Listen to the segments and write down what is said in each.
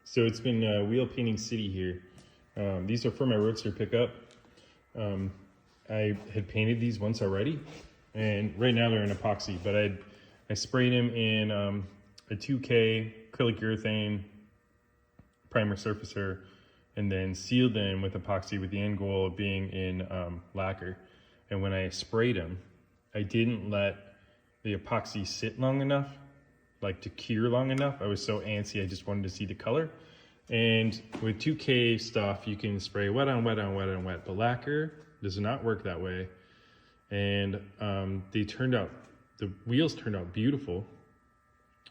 So it's been wheel painting city here. These are for my Roadster pickup. I had painted these once already, and right now they're in epoxy, but I sprayed them in a 2K acrylic urethane primer surfacer, and then sealed them with epoxy with the end goal of being in lacquer. And when I sprayed them, I didn't let the epoxy sit long enough, like to cure long enough. I was so antsy, I just wanted to see the color. And with 2K stuff, you can spray wet on wet on wet on wet, but lacquer does not work that way. And the wheels turned out beautiful,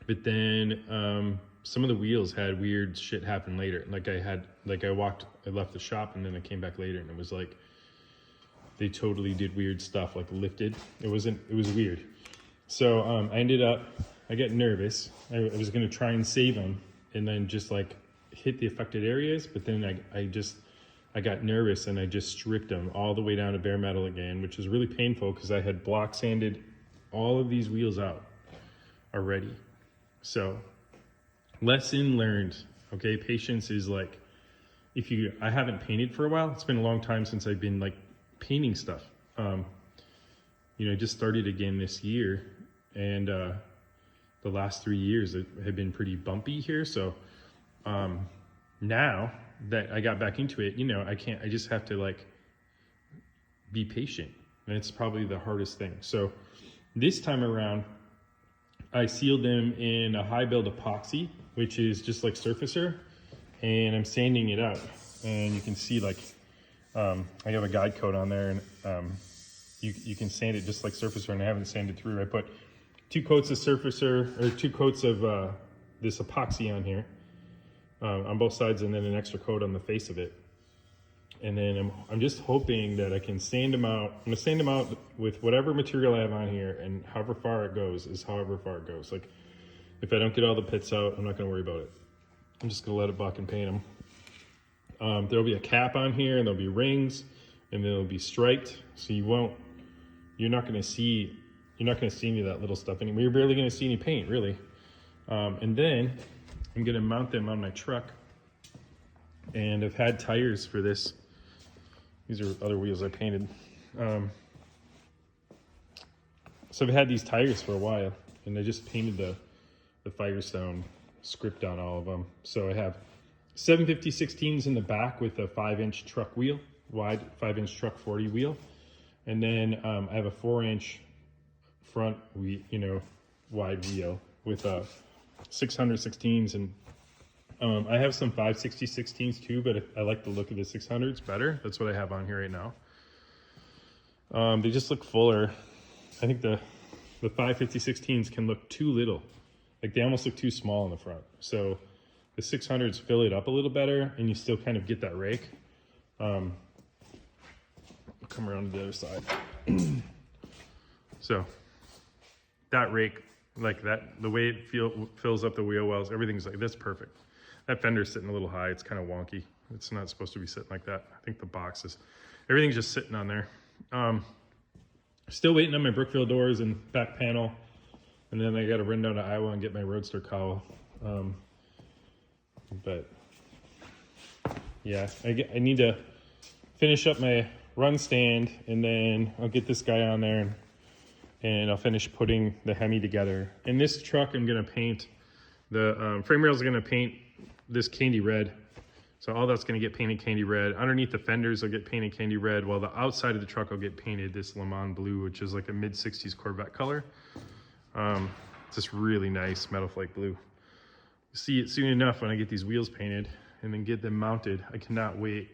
but then some of the wheels had weird shit happen later. I left the shop and then I came back later and it was like, they totally did weird stuff, like lifted. It was weird. So I got nervous. I was gonna try and save them and then just like hit the affected areas, but then I got nervous and I just stripped them all the way down to bare metal again, which is really painful because I had block sanded all of these wheels out already. So lesson learned, okay? Patience is like, I haven't painted for a while. It's been a long time since I've been like painting stuff. I just started again this year, and the last 3 years have been pretty bumpy here. So now that I got back into it, I just have to like be patient, and it's probably the hardest thing. So this time around, I sealed them in a high build epoxy, which is just like surfacer, and I'm sanding it out. And you can see like, I have a guide coat on there, and you can sand it just like surfacer, and I haven't sanded through. I put 2 coats of surfacer, or 2 coats of this epoxy on here, on both sides, and then an extra coat on the face of it. And then I'm just hoping that I can sand them out. I'm gonna sand them out with whatever material I have on here, and however far it goes is however far it goes. Like, if I don't get all the pits out, I'm not gonna worry about it. I'm just gonna let it buck and paint them. There'll be a cap on here, and there'll be rings, and they'll be striped, so you're not gonna see any of that little stuff anymore. You're barely gonna see any paint, really. And then I'm gonna mount them on my truck, and I've had tires for this. These are other wheels I painted. So I've had these tires for a while, and I just painted the Firestone script on all of them. So I have 750/16s in the back with a 5-inch truck wheel, wide 5-inch truck 40 wheel. And then I have a 4-inch front wide wheel with 600/16s, and I have some 560/16s too, but I like the look of the 600s better. That's what I have on here right now. They just look fuller. I think the 550/16s can look too little. Like, they almost look too small in the front. So the 600s fill it up a little better, and you still kind of get that rake. I'll come around to the other side. So that rake, like that, the way it fills up the wheel wells, everything's like, that's perfect. That fender's sitting a little high. It's kind of wonky. It's not supposed to be sitting like that. I think the box everything's just sitting on there. Still waiting on my Brookville doors and back panel. And then I got to run down to Iowa and get my Roadster cowl. But yeah, I need to finish up my run stand, and then I'll get this guy on there, and I'll finish putting the Hemi together. In this truck, I'm going to paint the frame rails are going to paint this candy red. So all that's going to get painted candy red. Underneath the fenders will get painted candy red, while the outside of the truck will get painted this Le Mans blue, which is like a mid-60s Corvette color. It's this really nice metal flake blue. You'll see it soon enough when I get these wheels painted and then get them mounted. I cannot wait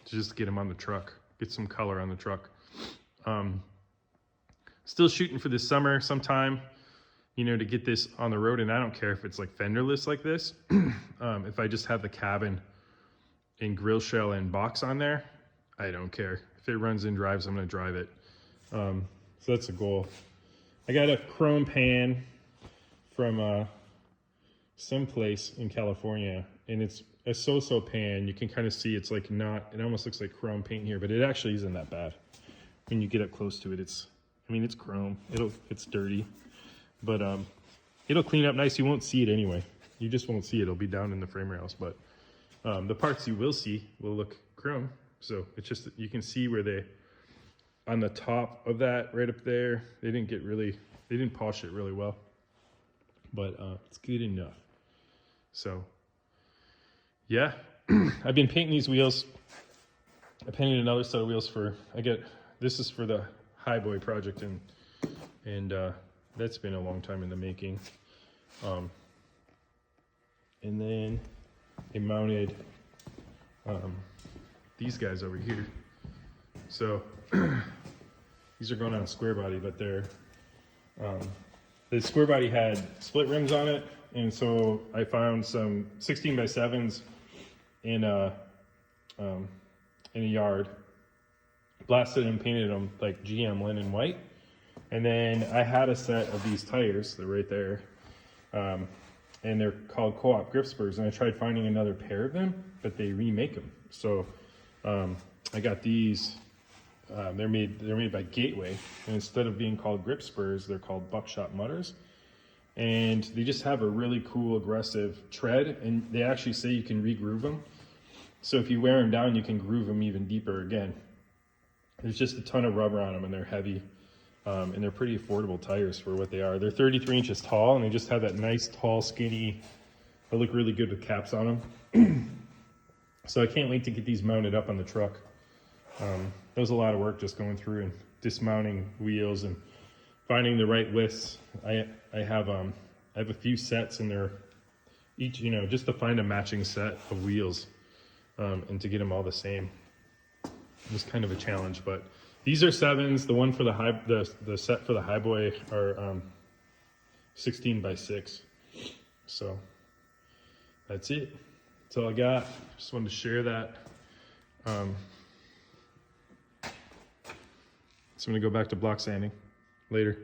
to just get them on the truck, get some color on the truck. Still shooting for this summer sometime, to get this on the road. And I don't care if it's like fenderless like this. If I just have the cabin and grill shell and box on there, I don't care. If it runs and drives, I'm gonna drive it. So that's a goal. I got a chrome pan from someplace in California, and it's a so-so pan. You can kind of see it's like it almost looks like chrome paint here, but it actually isn't that bad. When you get up close to it, it's chrome. It's dirty, but it'll clean up nice. You won't see it anyway. You just won't see it. It'll be down in the frame rails, but the parts you will see will look chrome. So it's just, you can see where they, on the top of that right up there, they didn't polish it really well, but it's good enough. So yeah, I've been painting these wheels. I painted another set of wheels this is for the Highboy project, and that's been a long time in the making. And then I mounted these guys over here. So these are going on a square body, but they're the square body had split rims on it, and so I found some 16x7s in a yard, blasted and painted them like GM linen white, and then I had a set of these tires. They're right there, and they're called Co-op grip spurs. And I tried finding another pair of them, but they remake them. So I got these. They're made by Gateway, and instead of being called grip spurs, they're called buckshot mutters. And they just have a really cool, aggressive tread, and they actually say you can re-groove them. So if you wear them down, you can groove them even deeper again. There's just a ton of rubber on them, and they're heavy, and they're pretty affordable tires for what they are. They're 33 inches tall, and they just have that nice, tall, skinny, they look really good with caps on them. So I can't wait to get these mounted up on the truck. That was a lot of work just going through and dismounting wheels and finding the right widths. I have a few sets, and they're each, just to find a matching set of wheels, and to get them all the same was kind of a challenge. But these are 7s. The one for the set for the Highboy are 16x6. So that's it. That's all I got. Just wanted to share that. So I'm gonna go back to block sanding later.